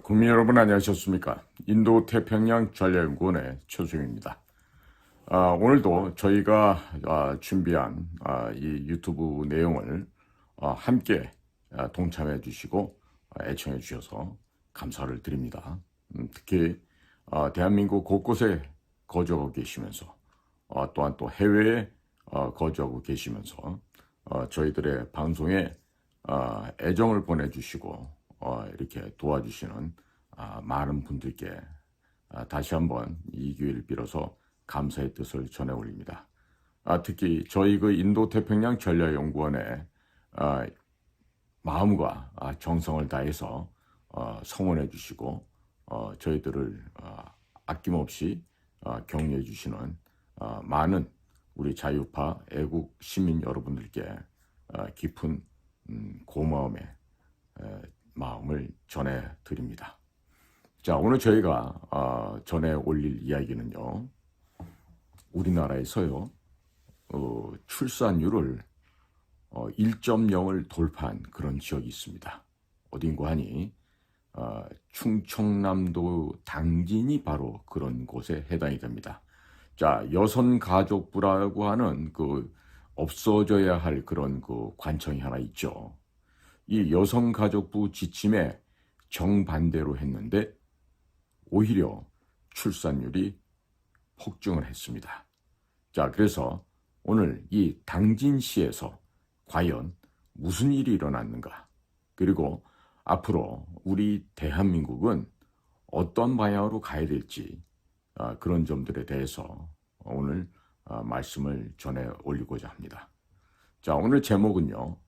국민 여러분 안녕하셨습니까? 인도 태평양 전략연구원의 최수영입니다. 오늘도 저희가 준비한 이 유튜브 내용을 함께 동참해 주시고 애청해 주셔서 감사를 드립니다. 특히 대한민국 곳곳에 거주하고 계시면서 또한 또 해외에 거주하고 계시면서 저희들의 방송에 애정을 보내주시고 이렇게 도와주시는 많은 분들께 다시 한번 이 기회를 빌어서 감사의 뜻을 전해 올립니다. 특히 저희 그 인도 태평양 전략연구원의 마음과 정성을 다해서 성원해 주시고 저희들을 아낌없이 격려해 주시는 많은 우리 자유파 애국 시민 여러분들께 깊은 고마움의 마음을 전해드립니다. 자, 오늘 저희가 전해 올릴 이야기는요, 우리나라에서요 출산율을 1.0을 돌파한 그런 지역이 있습니다. 어딘고 하니 충청남도 당진이 바로 그런 곳에 해당이 됩니다. 자, 여성가족부라고 하는 그 없어져야 할 그런 그 관청이 하나 있죠. 이 여성가족부 지침에 정반대로 했는데 오히려 출산율이 폭증을 했습니다. 자, 그래서 오늘 이 당진시에서 과연 무슨 일이 일어났는가, 그리고 앞으로 우리 대한민국은 어떤 방향으로 가야 될지 그런 점들에 대해서 오늘 말씀을 전해 올리고자 합니다. 자, 오늘 제목은요,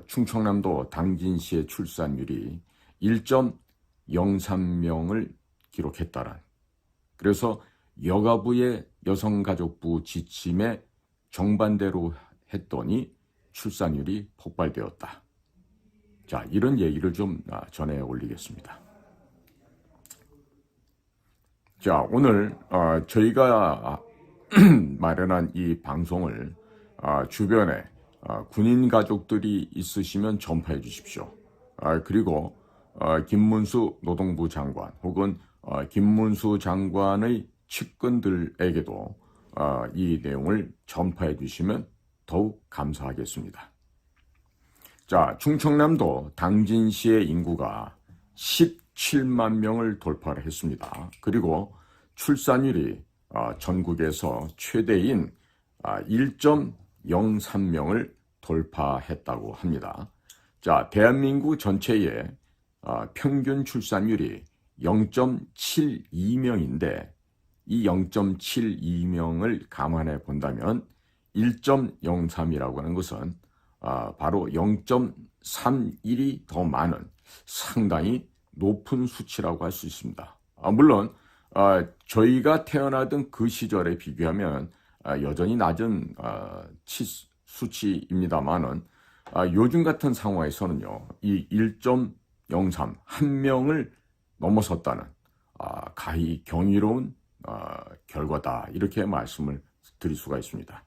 충청남도 당진시의 출산율이 1.03명을 기록했다란, 그래서 여가부의 여성가족부 지침에 정반대로 했더니 출산율이 폭발되었다. 자, 이런 얘기를 좀 전해 올리겠습니다. 자, 오늘 저희가 마련한 이 방송을 주변에 군인 가족들이 있으시면 전파해 주십시오. 그리고 김문수 노동부 장관 혹은 김문수 장관의 측근들에게도 이 내용을 전파해 주시면 더욱 감사하겠습니다. 자, 충청남도 당진시의 인구가 17만 명을 돌파를 했습니다. 그리고 출산율이 전국에서 최대인 1.03명을 돌파했다고 합니다. 자, 대한민국 전체의 평균 출산율이 0.72명인데 이 0.72명을 감안해 본다면 1.03이라고 하는 것은 바로 0.31이 더 많은 상당히 높은 수치라고 할 수 있습니다. 물론 저희가 태어나던 그 시절에 비교하면 여전히 낮은 수치입니다만은 요즘 같은 상황에서는요, 이 1.03 한 명을 넘어섰다는 가히 경이로운 결과다, 이렇게 말씀을 드릴 수가 있습니다.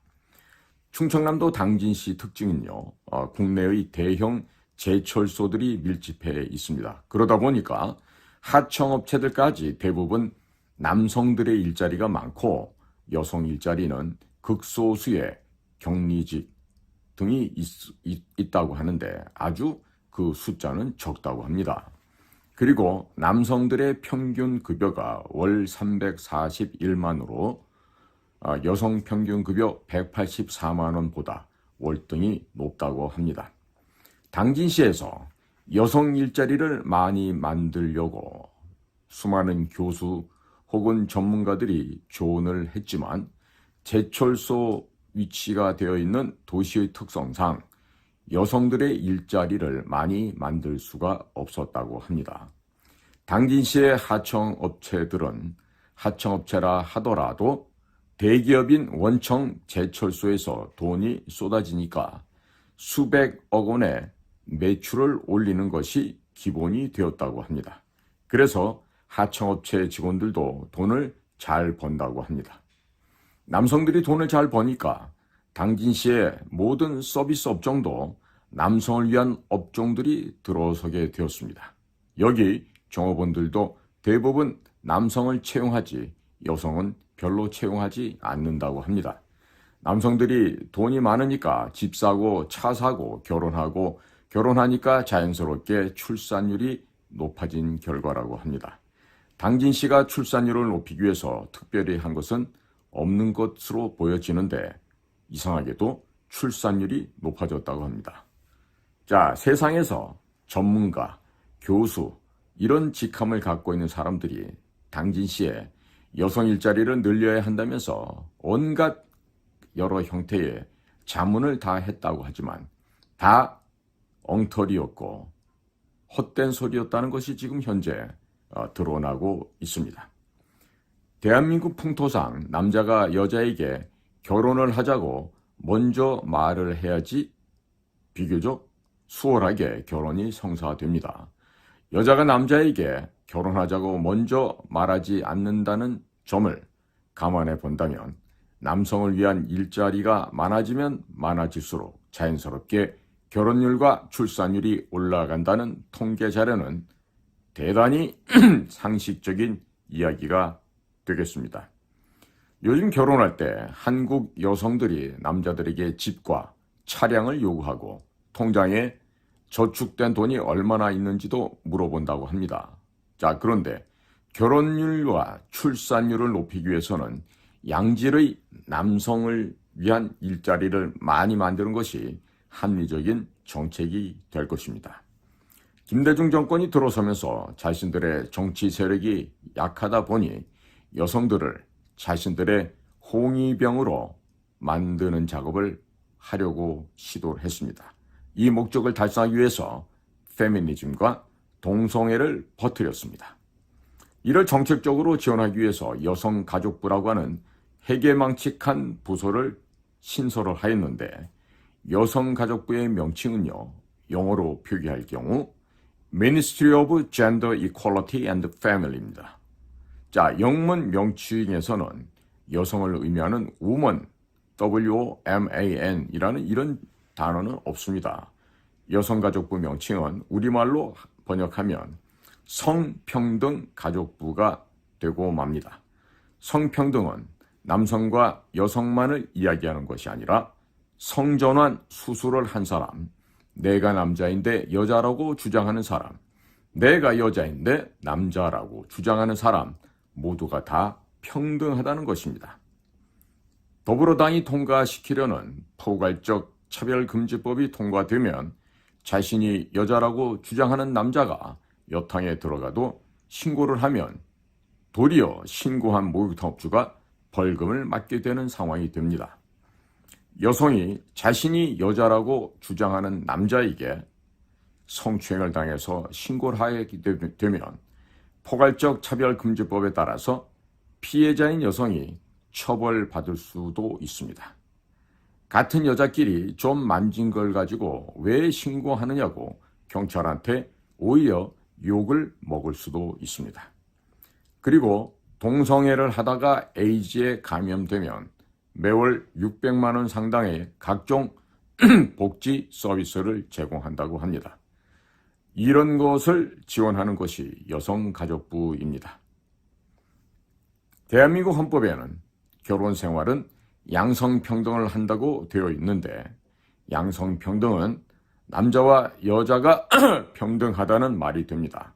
충청남도 당진시 특징은요, 국내의 대형 제철소들이 밀집해 있습니다. 그러다 보니까 하청업체들까지 대부분 남성들의 일자리가 많고 여성 일자리는 극소수의 격리직 등이 있다고 하는데 아주 그 숫자는 적다고 합니다. 그리고 남성들의 평균 급여가 월 341만으로 여성 평균 급여 184만 원보다 월등히 높다고 합니다. 당진시에서 여성 일자리를 많이 만들려고 수많은 교수 혹은 전문가들이 조언을 했지만 제철소 위치가 되어 있는 도시의 특성상 여성들의 일자리를 많이 만들 수가 없었다고 합니다. 당진시의 하청업체들은 하청업체라 하더라도 대기업인 원청 제철소에서 돈이 쏟아지니까 수백억 원의 매출을 올리는 것이 기본이 되었다고 합니다. 그래서 하청업체 직원들도 돈을 잘 번다고 합니다. 남성들이 돈을 잘 버니까 당진시의 모든 서비스 업종도 남성을 위한 업종들이 들어서게 되었습니다. 여기 종업원들도 대부분 남성을 채용하지 여성은 별로 채용하지 않는다고 합니다. 남성들이 돈이 많으니까 집 사고 차 사고 결혼하고 결혼하니까 자연스럽게 출산율이 높아진 결과라고 합니다. 당진 씨가 출산율을 높이기 위해서 특별히 한 것은 없는 것으로 보여지는데 이상하게도 출산율이 높아졌다고 합니다. 자, 세상에서 전문가, 교수 이런 직함을 갖고 있는 사람들이 당진 씨의 여성 일자리를 늘려야 한다면서 온갖 여러 형태의 자문을 다 했다고 하지만 다 엉터리였고 헛된 소리였다는 것이 지금 현재 드러나고 있습니다. 대한민국 풍토상 남자가 여자에게 결혼을 하자고 먼저 말을 해야지 비교적 수월하게 결혼이 성사됩니다. 여자가 남자에게 결혼하자고 먼저 말하지 않는다는 점을 감안해 본다면 남성을 위한 일자리가 많아지면 많아질수록 자연스럽게 결혼율과 출산율이 올라간다는 통계 자료는 대단히 상식적인 이야기가 되겠습니다. 요즘 결혼할 때 한국 여성들이 남자들에게 집과 차량을 요구하고 통장에 저축된 돈이 얼마나 있는지도 물어본다고 합니다. 자, 그런데 결혼율과 출산율을 높이기 위해서는 양질의 남성을 위한 일자리를 많이 만드는 것이 합리적인 정책이 될 것입니다. 김대중 정권이 들어서면서 자신들의 정치 세력이 약하다 보니 여성들을 자신들의 홍위병으로 만드는 작업을 하려고 시도를 했습니다. 이 목적을 달성하기 위해서 페미니즘과 동성애를 퍼뜨렸습니다. 이를 정책적으로 지원하기 위해서 여성가족부라고 하는 해괴망측한 부서를 신설을 하였는데 여성가족부의 명칭은요, 영어로 표기할 경우 Ministry of Gender Equality and Family입니다. 자, 영문 명칭에서는 여성을 의미하는 woman, W-O-M-A-N이라는 이런 단어는 없습니다. 여성가족부 명칭은 우리말로 번역하면 성평등가족부가 되고 맙니다. 성평등은 남성과 여성만을 이야기하는 것이 아니라 성전환 수술을 한 사람, 내가 남자인데 여자라고 주장하는 사람, 내가 여자인데 남자라고 주장하는 사람 모두가 다 평등하다는 것입니다. 더불어당이 통과시키려는 포괄적 차별금지법이 통과되면 자신이 여자라고 주장하는 남자가 여탕에 들어가도 신고를 하면 도리어 신고한 목욕탕 업주가 벌금을 맞게 되는 상황이 됩니다. 여성이 자신이 여자라고 주장하는 남자에게 성추행을 당해서 신고를 하게 되면 포괄적 차별금지법에 따라서 피해자인 여성이 처벌받을 수도 있습니다. 같은 여자끼리 좀 만진 걸 가지고 왜 신고하느냐고 경찰한테 오히려 욕을 먹을 수도 있습니다. 그리고 동성애를 하다가 에이즈에 감염되면 매월 600만 원 상당의 각종 복지 서비스를 제공한다고 합니다. 이런 것을 지원하는 것이 여성가족부입니다. 대한민국 헌법에는 결혼 생활은 양성평등을 한다고 되어 있는데 양성평등은 남자와 여자가 평등하다는 말이 됩니다.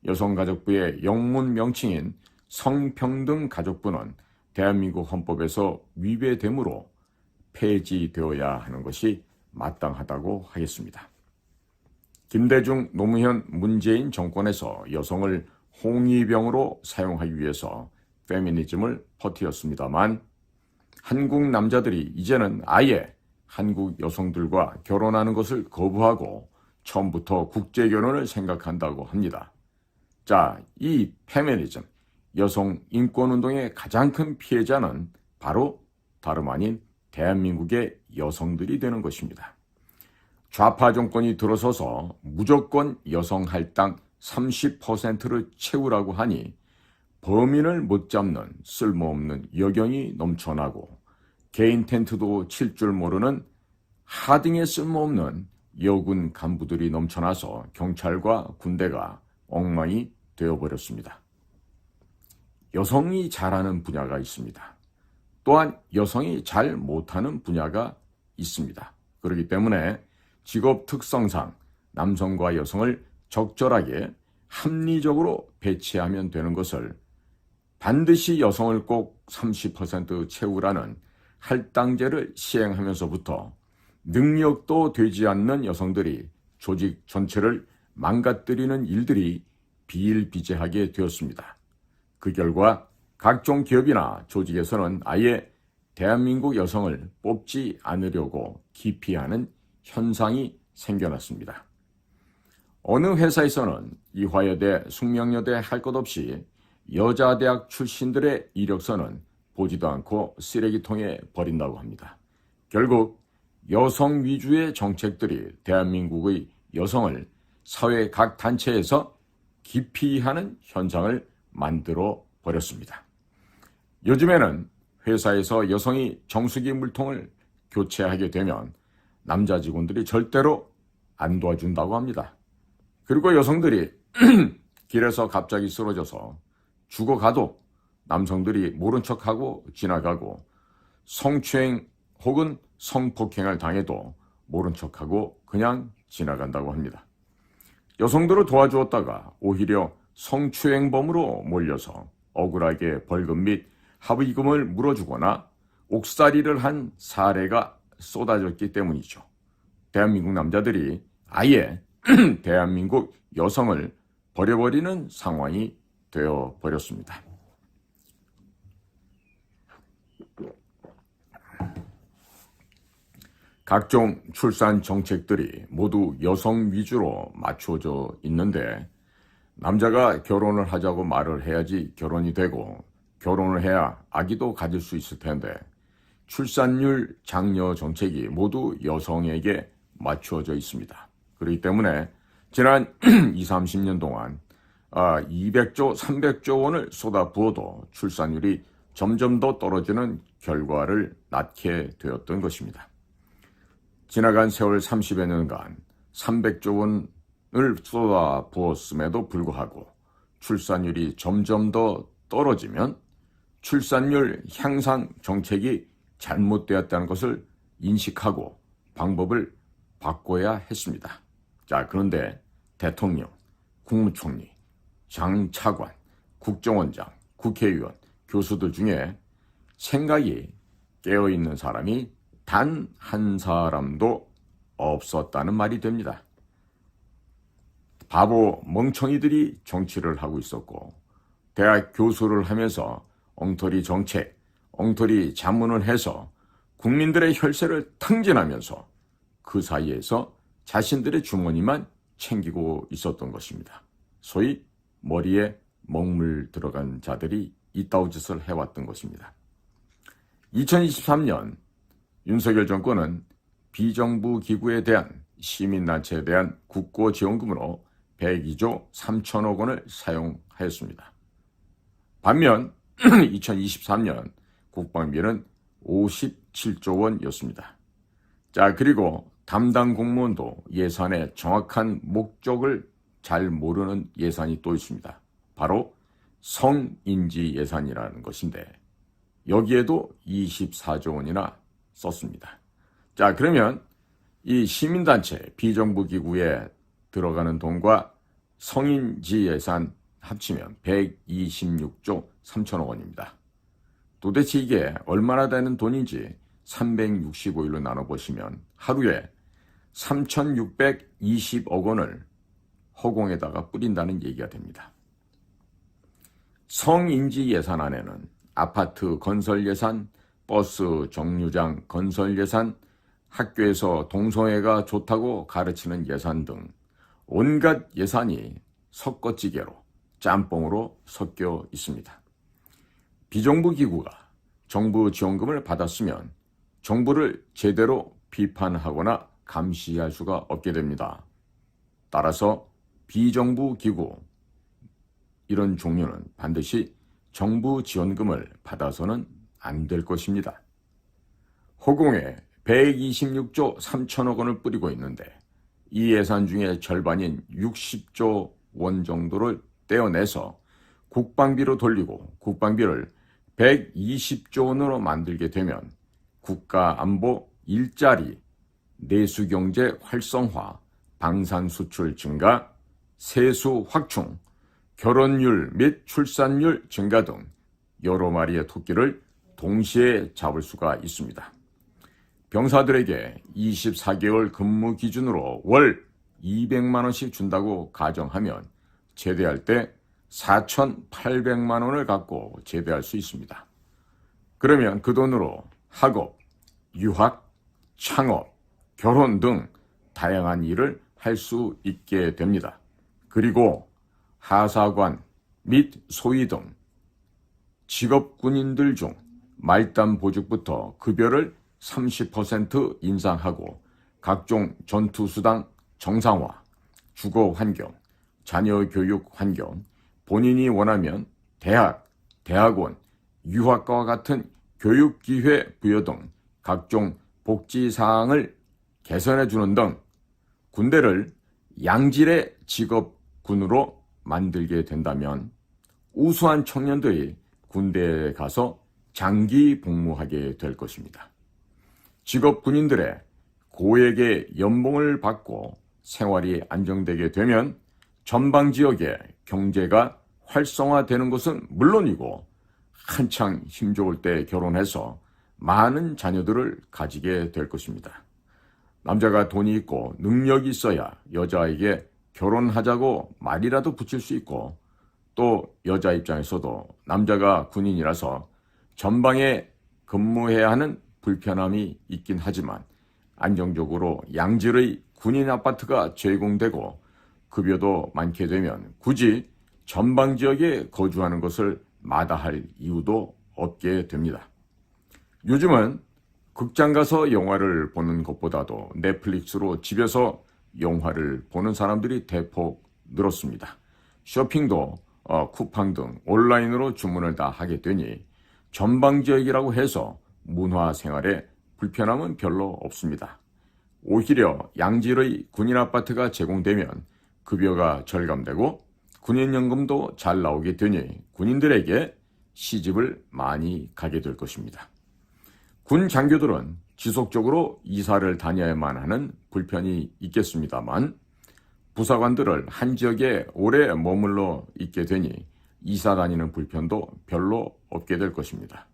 여성가족부의 영문 명칭인 성평등가족부는 대한민국 헌법에서 위배되므로 폐지되어야 하는 것이 마땅하다고 하겠습니다. 김대중, 노무현, 문재인 정권에서 여성을 홍위병으로 사용하기 위해서 페미니즘을 퍼뜨렸습니다만 한국 남자들이 이제는 아예 한국 여성들과 결혼하는 것을 거부하고 처음부터 국제결혼을 생각한다고 합니다. 자, 이 페미니즘, 여성 인권운동의 가장 큰 피해자는 바로 다름 아닌 대한민국의 여성들이 되는 것입니다. 좌파 정권이 들어서서 무조건 여성 할당 30%를 채우라고 하니 범인을 못 잡는 쓸모없는 여경이 넘쳐나고 개인 텐트도 칠 줄 모르는 하등에 쓸모없는 여군 간부들이 넘쳐나서 경찰과 군대가 엉망이 되어버렸습니다. 여성이 잘하는 분야가 있습니다. 또한 여성이 잘 못하는 분야가 있습니다. 그렇기 때문에 직업 특성상 남성과 여성을 적절하게 합리적으로 배치하면 되는 것을 반드시 여성을 꼭 30% 채우라는 할당제를 시행하면서부터 능력도 되지 않는 여성들이 조직 전체를 망가뜨리는 일들이 비일비재하게 되었습니다. 그 결과 각종 기업이나 조직에서는 아예 대한민국 여성을 뽑지 않으려고 기피하는 현상이 생겨났습니다. 어느 회사에서는 이화여대, 숙명여대 할 것 없이 여자대학 출신들의 이력서는 보지도 않고 쓰레기통에 버린다고 합니다. 결국 여성 위주의 정책들이 대한민국의 여성을 사회 각 단체에서 기피하는 현상을 만들어 버렸습니다. 요즘에는 회사에서 여성이 정수기 물통을 교체하게 되면 남자 직원들이 절대로 안 도와준다고 합니다. 그리고 여성들이 길에서 갑자기 쓰러져서 죽어가도 남성들이 모른 척하고 지나가고 성추행 혹은 성폭행을 당해도 모른 척하고 그냥 지나간다고 합니다. 여성들을 도와주었다가 오히려 성추행범으로 몰려서 억울하게 벌금 및 합의금을 물어주거나 옥살이를 한 사례가 쏟아졌기 때문이죠. 대한민국 남자들이 아예 대한민국 여성을 버려버리는 상황이 되어버렸습니다. 각종 출산 정책들이 모두 여성 위주로 맞춰져 있는데 남자가 결혼을 하자고 말을 해야지 결혼이 되고 결혼을 해야 아기도 가질 수 있을 텐데 출산율 장려 정책이 모두 여성에게 맞춰져 있습니다. 그렇기 때문에 지난 20, 30년 동안 200조, 300조 원을 쏟아부어도 출산율이 점점 더 떨어지는 결과를 낳게 되었던 것입니다. 지나간 세월 30여 년간 300조 원을 쏟아부었음에도 불구하고 출산율이 점점 더 떨어지면 출산율 향상 정책이 잘못되었다는 것을 인식하고 방법을 바꿔야 했습니다. 자, 그런데 대통령, 국무총리, 장차관, 국정원장, 국회의원, 교수들 중에 생각이 깨어있는 사람이 단 한 사람도 없었다는 말이 됩니다. 바보 멍청이들이 정치를 하고 있었고 대학 교수를 하면서 엉터리 정책, 엉터리 자문을 해서 국민들의 혈세를 탕진하면서 그 사이에서 자신들의 주머니만 챙기고 있었던 것입니다. 소위 머리에 먹물 들어간 자들이 이따위 짓을 해왔던 것입니다. 2023년 윤석열 정권은 비정부 기구에 대한 시민단체에 대한 국고지원금으로 102조 3천억 원을 사용하였습니다. 반면 2023년 국방비는 57조 원이었습니다. 자, 그리고 담당 공무원도 예산의 정확한 목적을 잘 모르는 예산이 또 있습니다. 바로 성인지 예산이라는 것인데 여기에도 24조 원이나 썼습니다. 자, 그러면 이 시민단체 비정부기구에 들어가는 돈과 성인지 예산 합치면 126조 3천억 원입니다. 도대체 이게 얼마나 되는 돈인지 365일로 나눠보시면 하루에 3,620억 원을 허공에다가 뿌린다는 얘기가 됩니다. 성인지 예산안에는 아파트 건설 예산, 버스 정류장 건설 예산, 학교에서 동성애가 좋다고 가르치는 예산 등 온갖 예산이 섞어찌개로 짬뽕으로 섞여 있습니다. 비정부 기구가 정부 지원금을 받았으면 정부를 제대로 비판하거나 감시할 수가 없게 됩니다. 따라서 비정부 기구 이런 종류는 반드시 정부 지원금을 받아서는 안 될 것입니다. 허공에 126조 3천억 원을 뿌리고 있는데 이 예산 중에 절반인 60조 원 정도를 떼어내서 국방비로 돌리고 국방비를 120조 원으로 만들게 되면 국가안보 일자리, 내수경제 활성화, 방산수출 증가, 세수 확충, 결혼율 및 출산율 증가 등 여러 마리의 토끼를 동시에 잡을 수가 있습니다. 병사들에게 24개월 근무 기준으로 월 200만 원씩 준다고 가정하면 제대할 때 4,800만 원을 갖고 제대할 수 있습니다. 그러면 그 돈으로 학업, 유학, 창업, 결혼 등 다양한 일을 할 수 있게 됩니다. 그리고 하사관 및 소위 등 직업군인들 중 말단 보직부터 급여를 30% 인상하고 각종 전투수당 정상화, 주거 환경, 자녀 교육 환경, 본인이 원하면 대학, 대학원, 유학과 같은 교육 기회 부여 등 각종 복지 사항을 개선해 주는 등 군대를 양질의 직업군으로 만들게 된다면 우수한 청년들이 군대에 가서 장기 복무하게 될 것입니다. 직업 군인들의 고액의 연봉을 받고 생활이 안정되게 되면 전방 지역의 경제가 활성화되는 것은 물론이고 한창 힘 좋을 때 결혼해서 많은 자녀들을 가지게 될 것입니다. 남자가 돈이 있고 능력이 있어야 여자에게 결혼하자고 말이라도 붙일 수 있고 또 여자 입장에서도 남자가 군인이라서 전방에 근무해야 하는 불편함이 있긴 하지만 안정적으로 양질의 군인 아파트가 제공되고 급여도 많게 되면 굳이 전방 지역에 거주하는 것을 마다할 이유도 없게 됩니다. 요즘은 극장 가서 영화를 보는 것보다도 넷플릭스로 집에서 영화를 보는 사람들이 대폭 늘었습니다. 쇼핑도 쿠팡 등 온라인으로 주문을 다 하게 되니 전방 지역이라고 해서 문화 생활에 불편함은 별로 없습니다. 오히려 양질의 군인 아파트가 제공되면 급여가 절감되고 군인연금도 잘 나오게 되니 군인들에게 시집을 많이 가게 될 것입니다. 군 장교들은 지속적으로 이사를 다녀야만 하는 불편이 있겠습니다만 부사관들을 한 지역에 오래 머물러 있게 되니 이사 다니는 불편도 별로 없게 될 것입니다.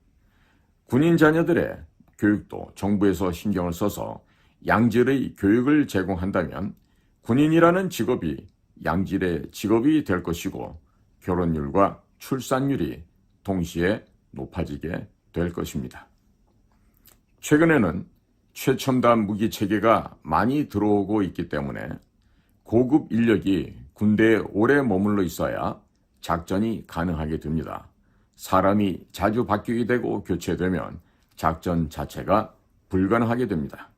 군인 자녀들의 교육도 정부에서 신경을 써서 양질의 교육을 제공한다면 군인이라는 직업이 양질의 직업이 될 것이고 결혼율과 출산율이 동시에 높아지게 될 것입니다. 최근에는 최첨단 무기 체계가 많이 들어오고 있기 때문에 고급 인력이 군대에 오래 머물러 있어야 작전이 가능하게 됩니다. 사람이 자주 바뀌게 되고 교체되면 작전 자체가 불가능하게 됩니다.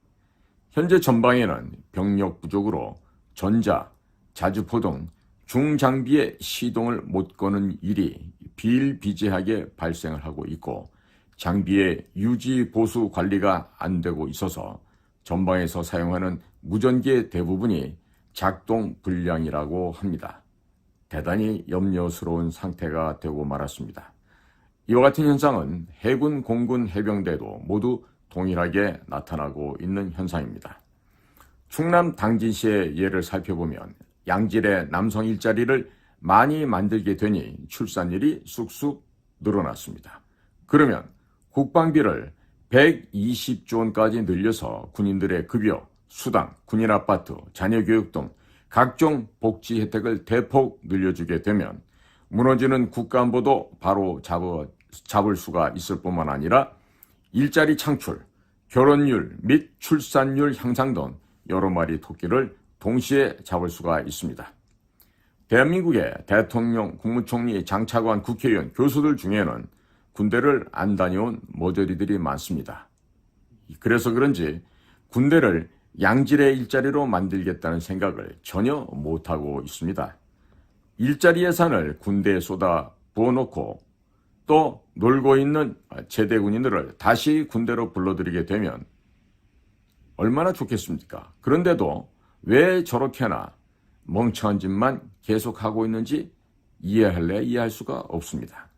현재 전방에는 병력 부족으로 전자, 자주포 등 중장비의 시동을 못 거는 일이 비일비재하게 발생을 하고 있고 장비의 유지 보수 관리가 안 되고 있어서 전방에서 사용하는 무전기의 대부분이 작동 불량이라고 합니다. 대단히 염려스러운 상태가 되고 말았습니다. 이와 같은 현상은 해군, 공군, 해병대도 모두 동일하게 나타나고 있는 현상입니다. 충남 당진시의 예를 살펴보면 양질의 남성 일자리를 많이 만들게 되니 출산율이 쑥쑥 늘어났습니다. 그러면 국방비를 120조 원까지 늘려서 군인들의 급여, 수당, 군인 아파트, 자녀 교육 등 각종 복지 혜택을 대폭 늘려주게 되면 무너지는 국가안보도 바로 잡을 수가 있을 뿐만 아니라 일자리 창출, 결혼율 및 출산율 향상 등 여러 마리 토끼를 동시에 잡을 수가 있습니다. 대한민국의 대통령, 국무총리, 장차관, 국회의원, 교수들 중에는 군대를 안 다녀온 머저리들이 많습니다. 그래서 그런지 군대를 양질의 일자리로 만들겠다는 생각을 전혀 못하고 있습니다. 일자리 예산을 군대에 쏟아 부어놓고 또 놀고 있는 제대 군인들을 다시 군대로 불러들이게 되면 얼마나 좋겠습니까? 그런데도 왜 저렇게나 멍청한 짓만 계속하고 있는지 이해할래 이해할 수가 없습니다.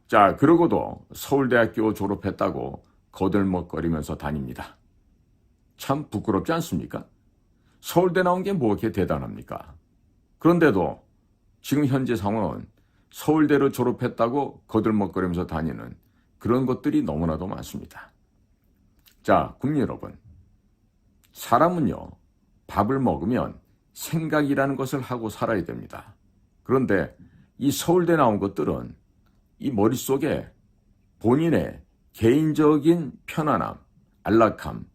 자, 그러고도 서울대학교 졸업했다고 거들먹거리면서 다닙니다. 참 부끄럽지 않습니까? 서울대 나온 게 뭐 그렇게 대단합니까? 그런데도 지금 현재 상황은 서울대를 졸업했다고 거들먹거리면서 다니는 그런 것들이 너무나도 많습니다. 자, 국민 여러분, 사람은요, 밥을 먹으면 생각이라는 것을 하고 살아야 됩니다. 그런데 이 서울대 나온 것들은 이 머릿속에 본인의 개인적인 편안함, 안락함,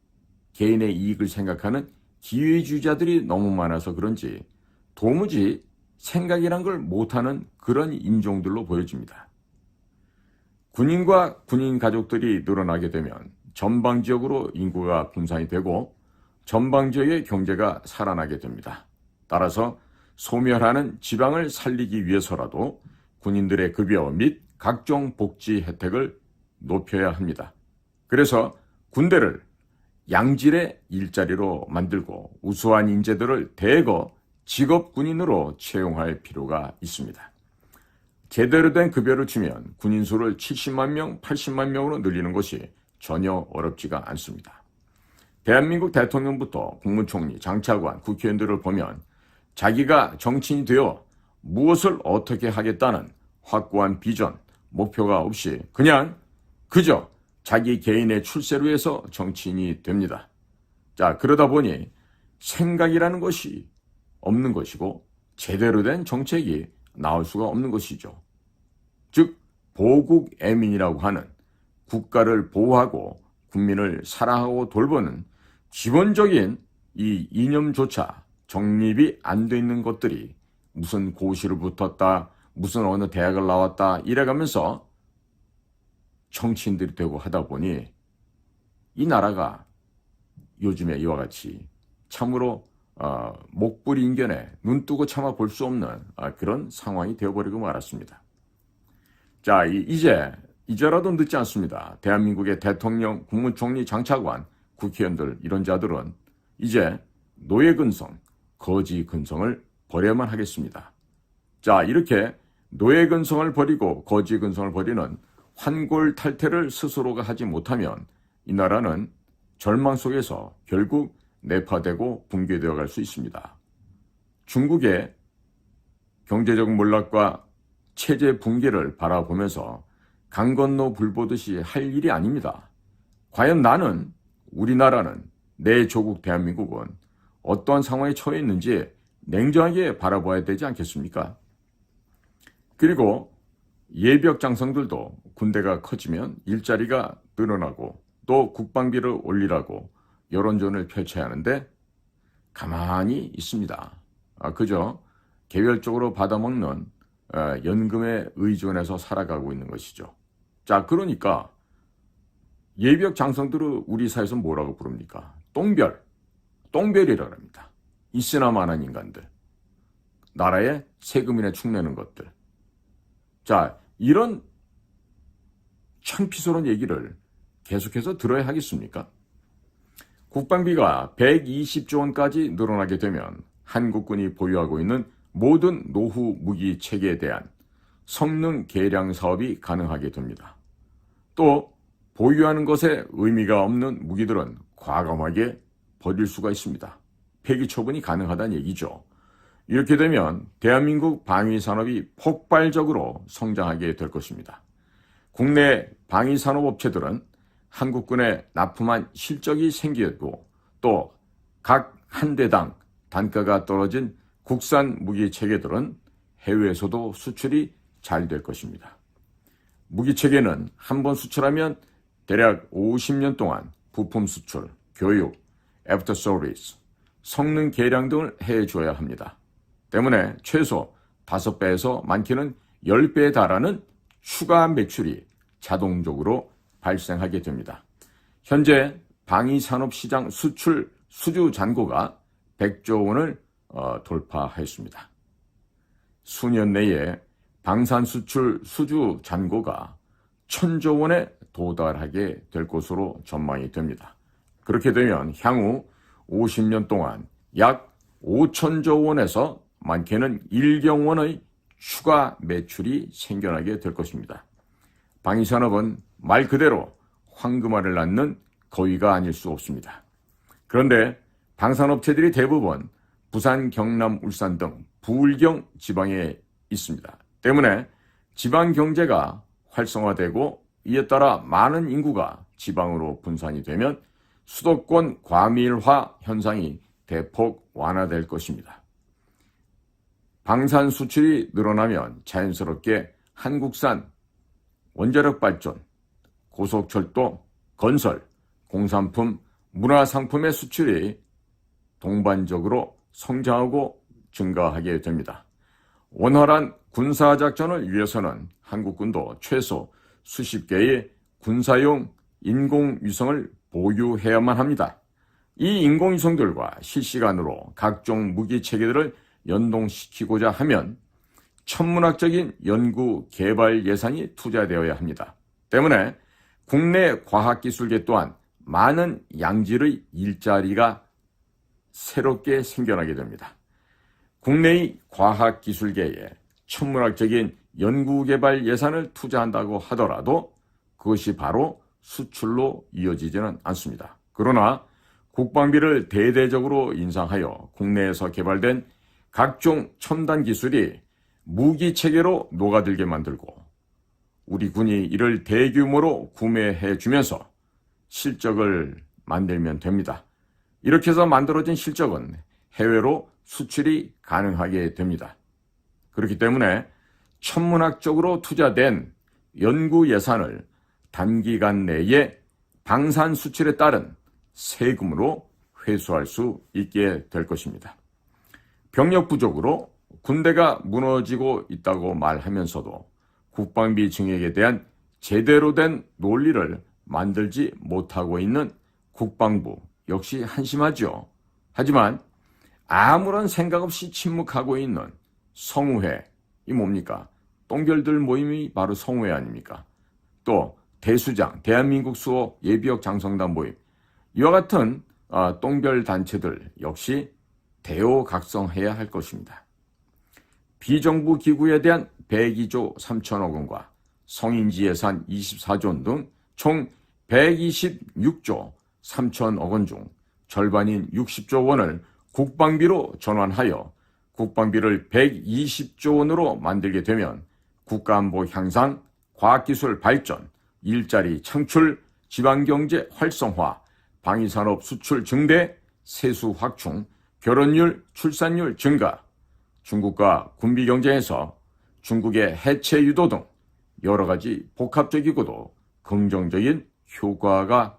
개인의 이익을 생각하는 기회주의자들이 너무 많아서 그런지 도무지 생각이란 걸 못하는 그런 인종들로 보여집니다. 군인과 군인 가족들이 늘어나게 되면 전방지역으로 인구가 분산이 되고 전방지역의 경제가 살아나게 됩니다. 따라서 소멸하는 지방을 살리기 위해서라도 군인들의 급여 및 각종 복지 혜택을 높여야 합니다. 그래서 군대를 양질의 일자리로 만들고 우수한 인재들을 대거 직업군인으로 채용할 필요가 있습니다. 제대로 된 급여를 주면 군인 수를 70만 명, 80만 명으로 늘리는 것이 전혀 어렵지가 않습니다. 대한민국 대통령부터 국무총리, 장차관, 국회의원들을 보면 자기가 정치인이 되어 무엇을 어떻게 하겠다는 확고한 비전, 목표가 없이 그저 자기 개인의 출세를 위해서 정치인이 됩니다. 자, 그러다 보니 생각이라는 것이 없는 것이고 제대로 된 정책이 나올 수가 없는 것이죠. 즉, 보국애민이라고 하는 국가를 보호하고 국민을 사랑하고 돌보는 기본적인 이 이념조차 정립이 안 돼 있는 것들이 무슨 고시를 붙었다, 무슨 어느 대학을 나왔다 이래가면서 정치인들이 되고 하다 보니 이 나라가 요즘에 이와 같이 참으로 목불이 인견에 눈 뜨고 참아 볼 수 없는 그런 상황이 되어버리고 말았습니다. 자, 이제라도 늦지 않습니다. 대한민국의 대통령, 국무총리, 장차관, 국회의원들 이런 자들은 이제 노예근성, 거지근성을 버려야만 하겠습니다. 자, 이렇게 노예근성을 버리고 거지근성을 버리는 환골탈태를 스스로가 하지 못하면 이 나라는 절망 속에서 결국 내파되고 붕괴되어 갈 수 있습니다. 중국의 경제적 몰락과 체제 붕괴를 바라보면서 강 건너 불 보듯이 할 일이 아닙니다. 과연 나는, 우리나라는, 내 조국 대한민국은 어떠한 상황에 처해 있는지 냉정하게 바라봐야 되지 않겠습니까? 그리고 예비역 장성들도 군대가 커지면 일자리가 늘어나고 또 국방비를 올리라고 여론전을 펼쳐야 하는데 가만히 있습니다. 그저 개별적으로 받아먹는 연금에 의존해서 살아가고 있는 것이죠. 자, 그러니까 예비역 장성들을 우리 사회에서 뭐라고 부릅니까? 똥별이라고 합니다. 있으나 마나한 인간들. 나라에 세금이나 축내는 것들. 자, 이런 창피스러운 얘기를 계속해서 들어야 하겠습니까? 국방비가 120조 원까지 늘어나게 되면 한국군이 보유하고 있는 모든 노후 무기 체계에 대한 성능 개량 사업이 가능하게 됩니다. 또 보유하는 것에 의미가 없는 무기들은 과감하게 버릴 수가 있습니다. 폐기 처분이 가능하다는 얘기죠. 이렇게 되면 대한민국 방위산업이 폭발적으로 성장하게 될 것입니다. 국내 방위산업업체들은 한국군에 납품한 실적이 생기고 또 각 한 대당 단가가 떨어진 국산 무기 체계들은 해외에서도 수출이 잘 될 것입니다. 무기 체계는 한번 수출하면 대략 50년 동안 부품 수출, 교육, 애프터 서비스, 성능 개량 등을 해줘야 합니다. 때문에 최소 5배에서 많게는 10배에 달하는 추가 매출이 자동적으로 발생하게 됩니다. 현재 방위산업시장 수출 수주 잔고가 100조 원을 돌파했습니다. 수년 내에 방산 수출 수주 잔고가 1000조 원에 도달하게 될 것으로 전망이 됩니다. 그렇게 되면 향후 50년 동안 약 5000조 원에서 많게는 1경 원의 추가 매출이 생겨나게 될 것입니다. 방위산업은 말 그대로 황금알을 낳는 거위가 아닐 수 없습니다. 그런데 방산업체들이 대부분 부산, 경남, 울산 등 부울경 지방에 있습니다. 때문에 지방 경제가 활성화되고 이에 따라 많은 인구가 지방으로 분산이 되면 수도권 과밀화 현상이 대폭 완화될 것입니다. 방산 수출이 늘어나면 자연스럽게 한국산 원자력 발전, 고속철도, 건설, 공산품, 문화상품의 수출이 동반적으로 성장하고 증가하게 됩니다. 원활한 군사작전을 위해서는 한국군도 최소 수십 개의 군사용 인공위성을 보유해야만 합니다. 이 인공위성들과 실시간으로 각종 무기체계들을 연동시키고자 하면 천문학적인 연구 개발 예산이 투자되어야 합니다. 때문에 국내 과학기술계 또한 많은 양질의 일자리가 새롭게 생겨나게 됩니다. 국내의 과학기술계에 천문학적인 연구개발 예산을 투자한다고 하더라도 그것이 바로 수출로 이어지지는 않습니다. 그러나 국방비를 대대적으로 인상하여 국내에서 개발된 각종 첨단 기술이 무기체계로 녹아들게 만들고 우리 군이 이를 대규모로 구매해 주면서 실적을 만들면 됩니다. 이렇게 해서 만들어진 실적은 해외로 수출이 가능하게 됩니다. 그렇기 때문에 천문학적으로 투자된 연구 예산을 단기간 내에 방산 수출에 따른 세금으로 회수할 수 있게 될 것입니다. 병력 부족으로 군대가 무너지고 있다고 말하면서도 국방비 증액에 대한 제대로 된 논리를 만들지 못하고 있는 국방부 역시 한심하죠. 하지만 아무런 생각 없이 침묵하고 있는 성우회, 이 뭡니까? 똥별들 모임이 바로 성우회 아닙니까? 또 대수장, 대한민국 수호 예비역 장성단 모임, 이와 같은 똥별 단체들 역시 대오각성해야 할 것입니다. 비정부 기구에 대한 102조 3천억 원과 성인지 예산 24조 원 등 총 126조 3천억 원 중 절반인 60조 원을 국방비로 전환하여 국방비를 120조 원으로 만들게 되면 국가안보 향상, 과학기술 발전, 일자리 창출, 지방경제 활성화, 방위산업 수출 증대, 세수 확충, 결혼율, 출산율 증가, 중국과 군비 경쟁에서 중국의 해체 유도 등 여러 가지 복합적이고도 긍정적인 효과가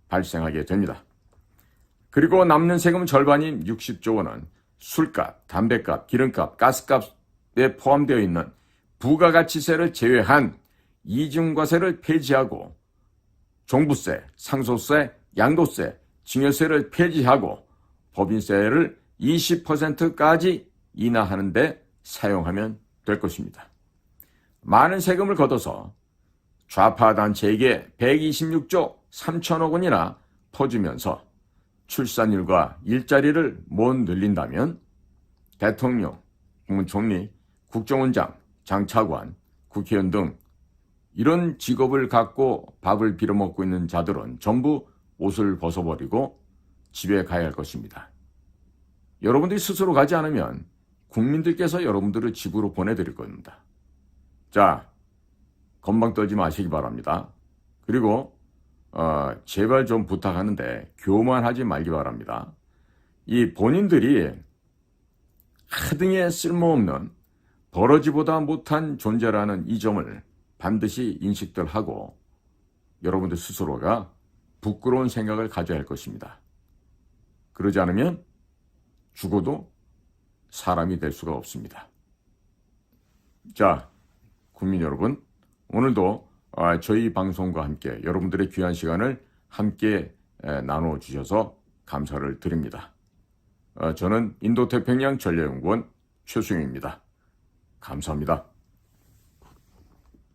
발생하게 됩니다. 그리고 남는 세금 절반인 60조 원은 술값, 담배값, 기름값, 가스값에 포함되어 있는 부가가치세를 제외한 이중과세를 폐지하고 종부세, 상속세, 양도세, 증여세를 폐지하고 법인세를 20%까지 인하하는 데 사용하면 될 것입니다. 많은 세금을 걷어서 좌파 단체에게 126조 3천억 원이나 퍼주면서 출산율과 일자리를 못 늘린다면 대통령, 국무총리, 국정원장, 장차관, 국회의원 등 이런 직업을 갖고 밥을 빌어먹고 있는 자들은 전부 옷을 벗어버리고 집에 가야 할 것입니다. 여러분들이 스스로 가지 않으면 국민들께서 여러분들을 집으로 보내드릴 겁니다. 자, 건방 떨지 마시기 바랍니다. 그리고 제발 좀 부탁하는데 교만하지 말기 바랍니다. 이 본인들이 하등에 쓸모없는 버러지보다 못한 존재라는 이 점을 반드시 인식들 하고 여러분들 스스로가 부끄러운 생각을 가져야 할 것입니다. 그러지 않으면 죽어도 사람이 될 수가 없습니다. 자, 국민 여러분, 오늘도 저희 방송과 함께 여러분들의 귀한 시간을 함께 나눠주셔서 감사를 드립니다. 저는 인도태평양 전략연구원 최수영입니다. 감사합니다.